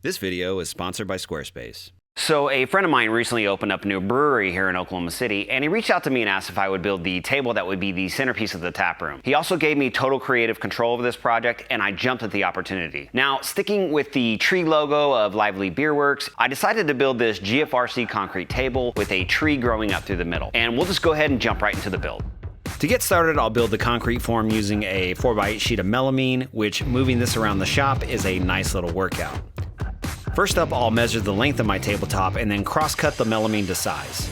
This video is sponsored by Squarespace. So a friend of mine recently opened up a new brewery here in Oklahoma City, and he reached out to me and asked if I would build the table that would be the centerpiece of the tap room. He also gave me total creative control over this project, and I jumped at the opportunity. Now, sticking with the tree logo of Lively Beer Works, I decided to build this GFRC concrete table with a tree growing up through the middle. And we'll just go ahead and jump right into the build. To get started, I'll build the concrete form using a 4x8 sheet of melamine, which moving this around the shop is a nice little workout. First up, I'll measure the length of my tabletop and then cross-cut the melamine to size.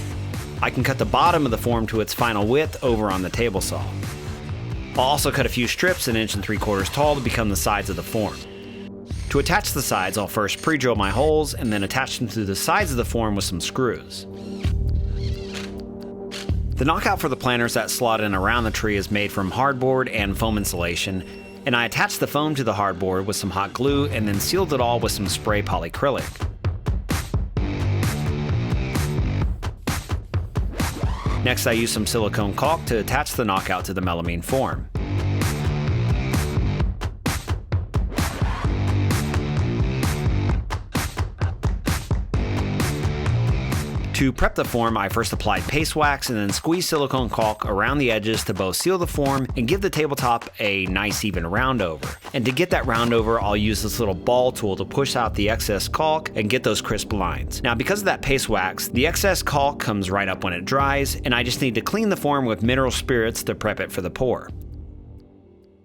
I can cut the bottom of the form to its final width over on the table saw. I'll also cut a few strips 1 3/4 inches tall to become the sides of the form. To attach the sides, I'll first pre-drill my holes and then attach them to the sides of the form with some screws. The knockout for the planters that slot in around the tree is made from hardboard and foam insulation, and I attached the foam to the hardboard with some hot glue and then sealed it all with some spray polyacrylic. Next, I used some silicone caulk to attach the knockout to the melamine form. To prep the form, I first applied paste wax and then squeezed silicone caulk around the edges to both seal the form and give the tabletop a nice even round over. And to get that round over, I'll use this little ball tool to push out the excess caulk and get those crisp lines. Now, because of that paste wax, the excess caulk comes right up when it dries, and I just need to clean the form with mineral spirits to prep it for the pour.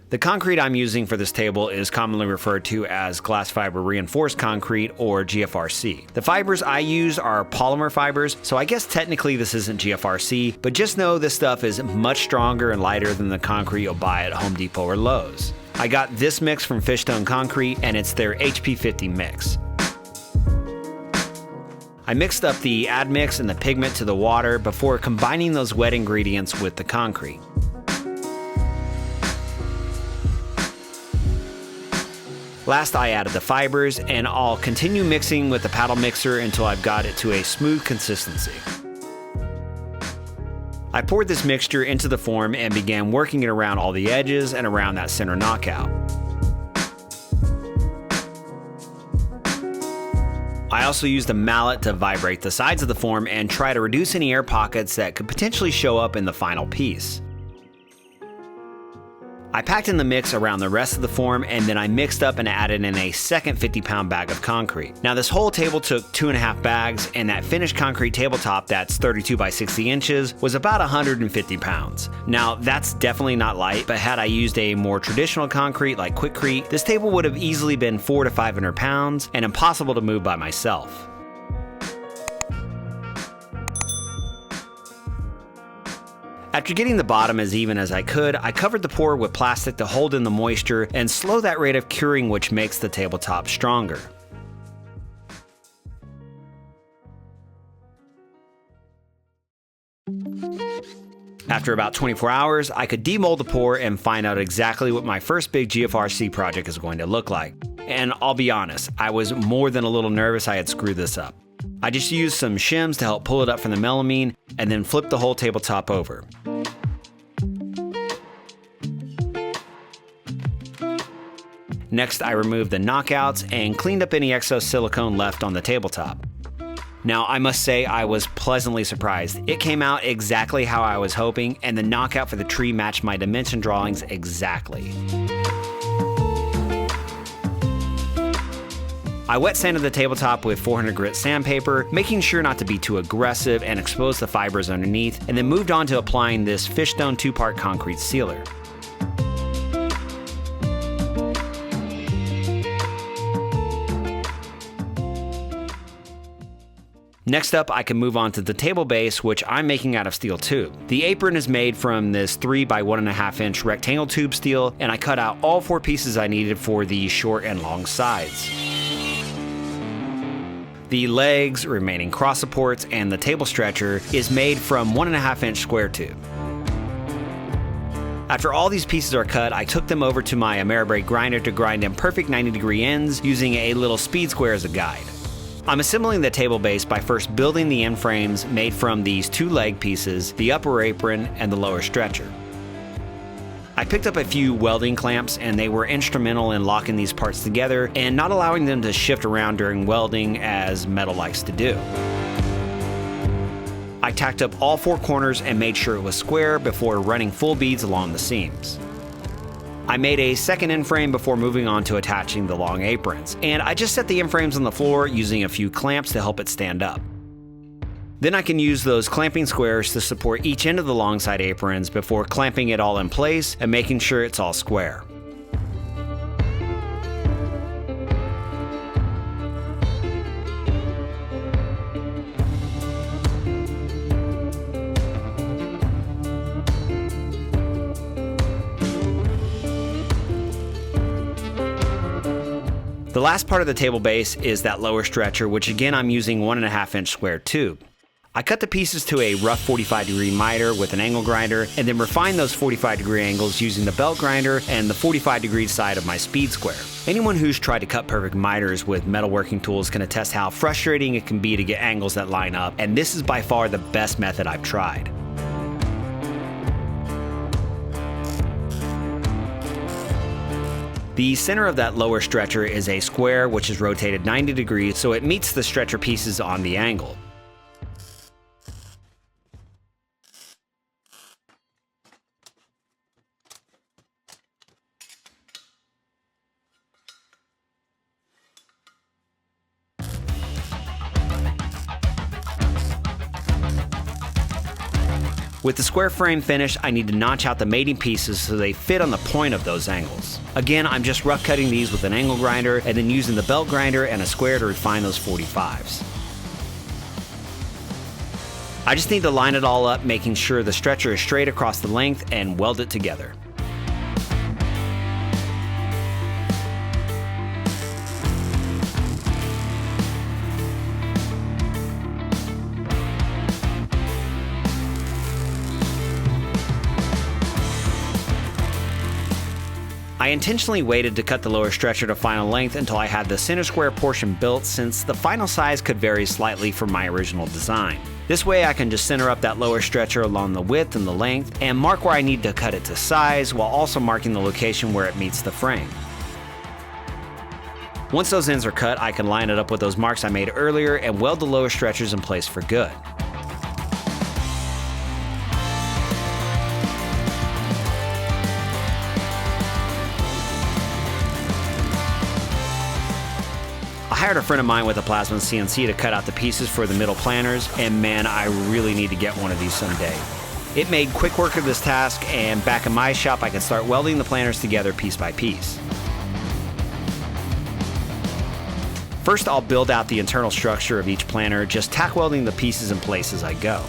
The concrete I'm using for this table is commonly referred to as glass fiber reinforced concrete, or GFRC. The fibers I use are polymer fibers, so I guess technically this isn't GFRC, but just know this stuff is much stronger and lighter than the concrete you'll buy at Home Depot or Lowe's. I got this mix from Fishstone Concrete, and it's their HP50 mix. I mixed up the admix and the pigment to the water before combining those wet ingredients with the concrete. Last, I added the fibers, and I'll continue mixing with the paddle mixer until I've got it to a smooth consistency. I poured this mixture into the form and began working it around all the edges and around that center knockout. I also used a mallet to vibrate the sides of the form and try to reduce any air pockets that could potentially show up in the final piece. I packed in the mix around the rest of the form, and then I mixed up and added in a second 50-pound bag of concrete. Now, this whole table took 2.5 bags, and that finished concrete tabletop that's 32 by 60 inches was about 150 pounds. Now, that's definitely not light, but had I used a more traditional concrete like Quikrete, this table would have easily been 400 to 500 pounds and impossible to move by myself. After getting the bottom as even as I could, I covered the pour with plastic to hold in the moisture and slow that rate of curing, which makes the tabletop stronger. After about 24 hours, I could demold the pour and find out exactly what my first big GFRC project is going to look like. And I'll be honest, I was more than a little nervous I had screwed this up. I just used some shims to help pull it up from the melamine and then flipped the whole tabletop over. Next, I removed the knockouts and cleaned up any excess silicone left on the tabletop. Now, I must say I was pleasantly surprised. It came out exactly how I was hoping, and the knockout for the tree matched my dimension drawings exactly. I wet sanded the tabletop with 400 grit sandpaper, making sure not to be too aggressive and expose the fibers underneath, and then moved on to applying this Fishstone 2-part concrete sealer. Next up, I can move on to the table base, which I'm making out of steel tube. The apron is made from this 3 by 1.5 inch rectangle tube steel, and I cut out all 4 pieces I needed for the short and long sides. The legs, remaining cross supports, and the table stretcher is made from 1.5 inch square tube. After all these pieces are cut, I took them over to my Ameribrade grinder to grind in perfect 90-degree ends using a little speed square as a guide. I'm assembling the table base by first building the end frames made from these 2 leg pieces, the upper apron, and the lower stretcher. I picked up a few welding clamps and they were instrumental in locking these parts together and not allowing them to shift around during welding as metal likes to do. I tacked up all 4 corners and made sure it was square before running full beads along the seams. I made a second end frame before moving on to attaching the long aprons, and I just set the end frames on the floor using a few clamps to help it stand up. Then I can use those clamping squares to support each end of the long side aprons before clamping it all in place and making sure it's all square. The last part of the table base is that lower stretcher, which again I'm using 1.5 inch square tube. I cut the pieces to a rough 45-degree miter with an angle grinder and then refine those 45-degree angles using the belt grinder and the 45-degree side of my speed square. Anyone who's tried to cut perfect miters with metalworking tools can attest how frustrating it can be to get angles that line up, and this is by far the best method I've tried. The center of that lower stretcher is a square which is rotated 90 degrees so it meets the stretcher pieces on the angle. With the square frame finished, I need to notch out the mating pieces so they fit on the point of those angles. Again, I'm just rough cutting these with an angle grinder and then using the belt grinder and a square to refine those 45s. I just need to line it all up, making sure the stretcher is straight across the length and weld it together. I intentionally waited to cut the lower stretcher to final length until I had the center square portion built, since the final size could vary slightly from my original design. This way I can just center up that lower stretcher along the width and the length and mark where I need to cut it to size while also marking the location where it meets the frame. Once those ends are cut, I can line it up with those marks I made earlier and weld the lower stretchers in place for good. I hired a friend of mine with a plasma CNC to cut out the pieces for the middle planners, and man, I really need to get one of these someday. It made quick work of this task, and back in my shop I can start welding the planners together piece by piece. First I'll build out the internal structure of each planner, just tack welding the pieces in place as I go.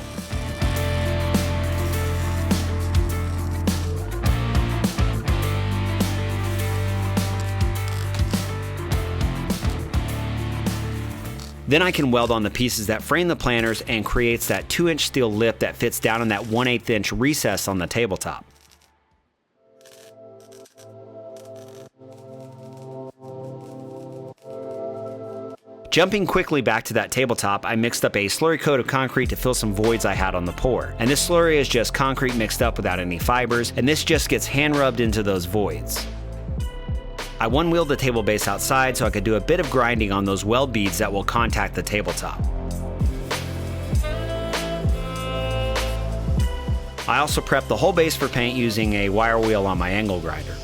Then I can weld on the pieces that frame the planners and creates that 2-inch steel lip that fits down in that 1/8 inch recess on the tabletop. Jumping quickly back to that tabletop, I mixed up a slurry coat of concrete to fill some voids I had on the pour. And this slurry is just concrete mixed up without any fibers, and this just gets hand rubbed into those voids. I one-wheeled the table base outside so I could do a bit of grinding on those weld beads that will contact the tabletop. I also prepped the whole base for paint using a wire wheel on my angle grinder.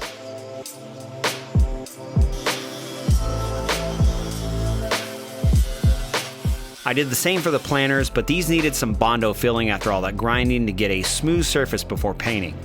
I did the same for the planners, but these needed some Bondo filling after all that grinding to get a smooth surface before painting.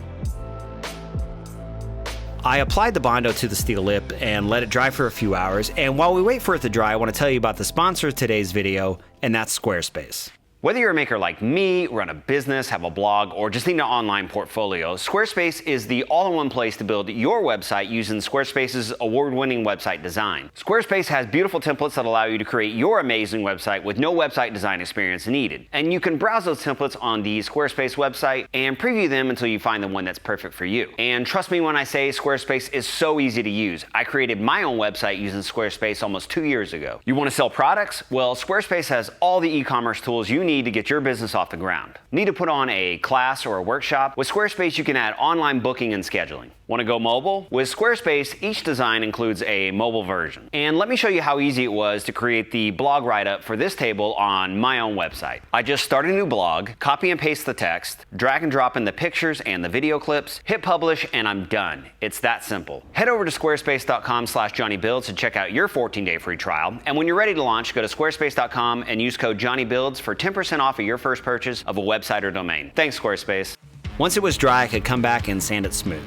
I applied the Bondo to the steel lip and let it dry for a few hours, and while we wait for it to dry, I want to tell you about the sponsor of today's video, and that's Squarespace. Whether you're a maker like me, run a business, have a blog, or just need an online portfolio, Squarespace is the all-in-one place to build your website using Squarespace's award-winning website design. Squarespace has beautiful templates that allow you to create your amazing website with no website design experience needed. And you can browse those templates on the Squarespace website and preview them until you find the one that's perfect for you. And trust me when I say Squarespace is so easy to use. I created my own website using Squarespace almost 2 years ago. You want to sell products? Well, Squarespace has all the e-commerce tools you need to get your business off the ground. Need to put on a class or a workshop? With Squarespace, you can add online booking and scheduling. Want to go mobile? With Squarespace, each design includes a mobile version. And let me show you how easy it was to create the blog write-up for this table on my own website. I just start a new blog, copy and paste the text, drag and drop in the pictures and the video clips, hit publish, and I'm done. It's that simple. Head over to squarespace.com/JohnnyBuilds to check out your 14-day free trial. And when you're ready to launch, go to squarespace.com and use code JohnnyBuilds for 10% off of your first purchase of a website or domain. Thanks, Squarespace. Once it was dry, I could come back and sand it smooth.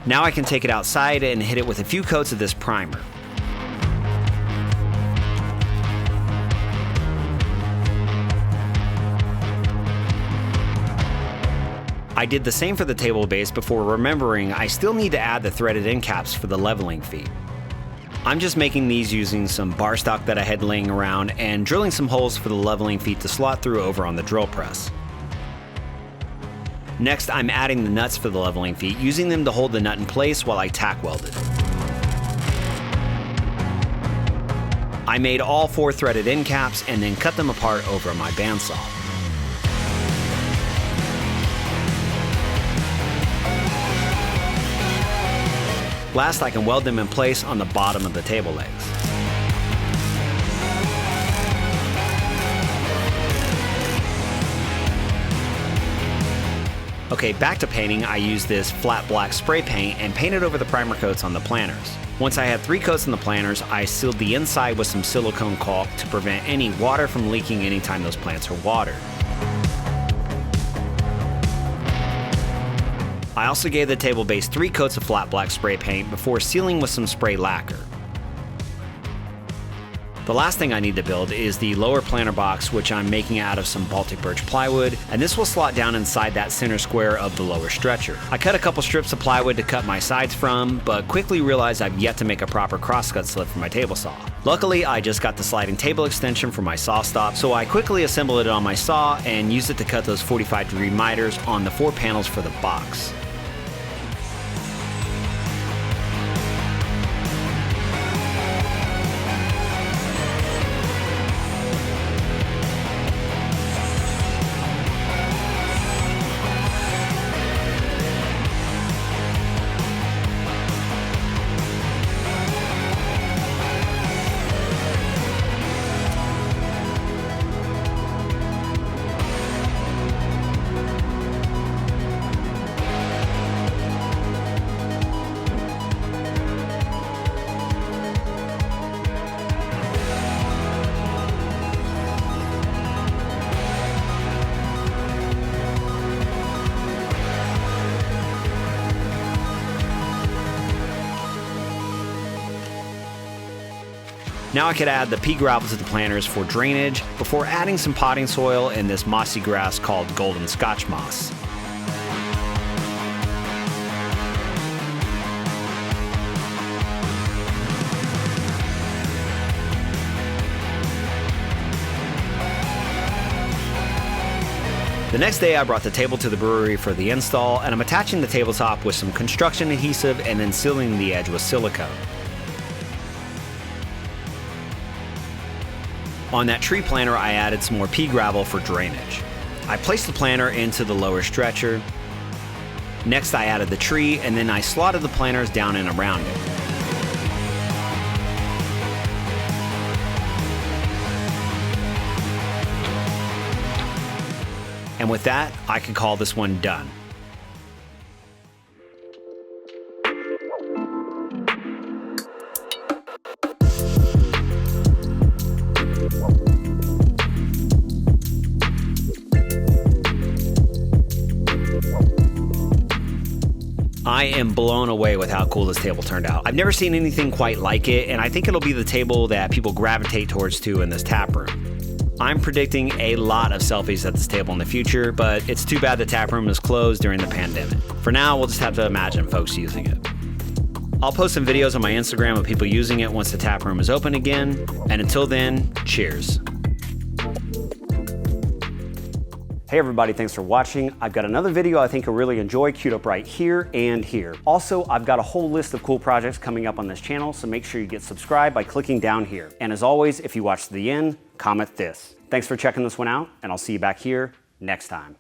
Now I can take it outside and hit it with a few coats of this primer. I did the same for the table base before remembering I still need to add the threaded end caps for the leveling feet. I'm just making these using some bar stock that I had laying around and drilling some holes for the leveling feet to slot through over on the drill press. Next, I'm adding the nuts for the leveling feet, using them to hold the nut in place while I tack weld it. I made all 4 threaded end caps and then cut them apart over my bandsaw. Last, I can weld them in place on the bottom of the table legs. Okay, back to painting. I used this flat black spray paint and painted over the primer coats on the planters. Once I had 3 coats on the planters, I sealed the inside with some silicone caulk to prevent any water from leaking anytime those plants are watered. I also gave the table base 3 coats of flat black spray paint before sealing with some spray lacquer. The last thing I need to build is the lower planter box, which I'm making out of some Baltic birch plywood, and this will slot down inside that center square of the lower stretcher. I cut a couple strips of plywood to cut my sides from, but quickly realized I've yet to make a proper crosscut slit for my table saw. Luckily, I just got the sliding table extension for my saw stop, so I quickly assembled it on my saw and used it to cut those 45-degree miters on the 4 panels for the box. Now I could add the pea gravel to the planters for drainage before adding some potting soil and this mossy grass called golden scotch moss. The next day I brought the table to the brewery for the install, and I'm attaching the tabletop with some construction adhesive and then sealing the edge with silicone. On that tree planter, I added some more pea gravel for drainage. I placed the planter into the lower stretcher. Next, I added the tree, and then I slotted the planters down and around it. And with that, I can call this one done. I am blown away with how cool this table turned out. I've never seen anything quite like it, and I think it'll be the table that people gravitate towards too in this tap room. I'm predicting a lot of selfies at this table in the future, but it's too bad the tap room is closed during the pandemic. For now, we'll just have to imagine folks using it. I'll post some videos on my Instagram of people using it once the tap room is open again, and until then, cheers. Hey everybody, thanks for watching. I've got another video I think you'll really enjoy queued up right here and here. Also, I've got a whole list of cool projects coming up on this channel, so make sure you get subscribed by clicking down here. And as always, if you watch to the end, comment this. Thanks for checking this one out, and I'll see you back here next time.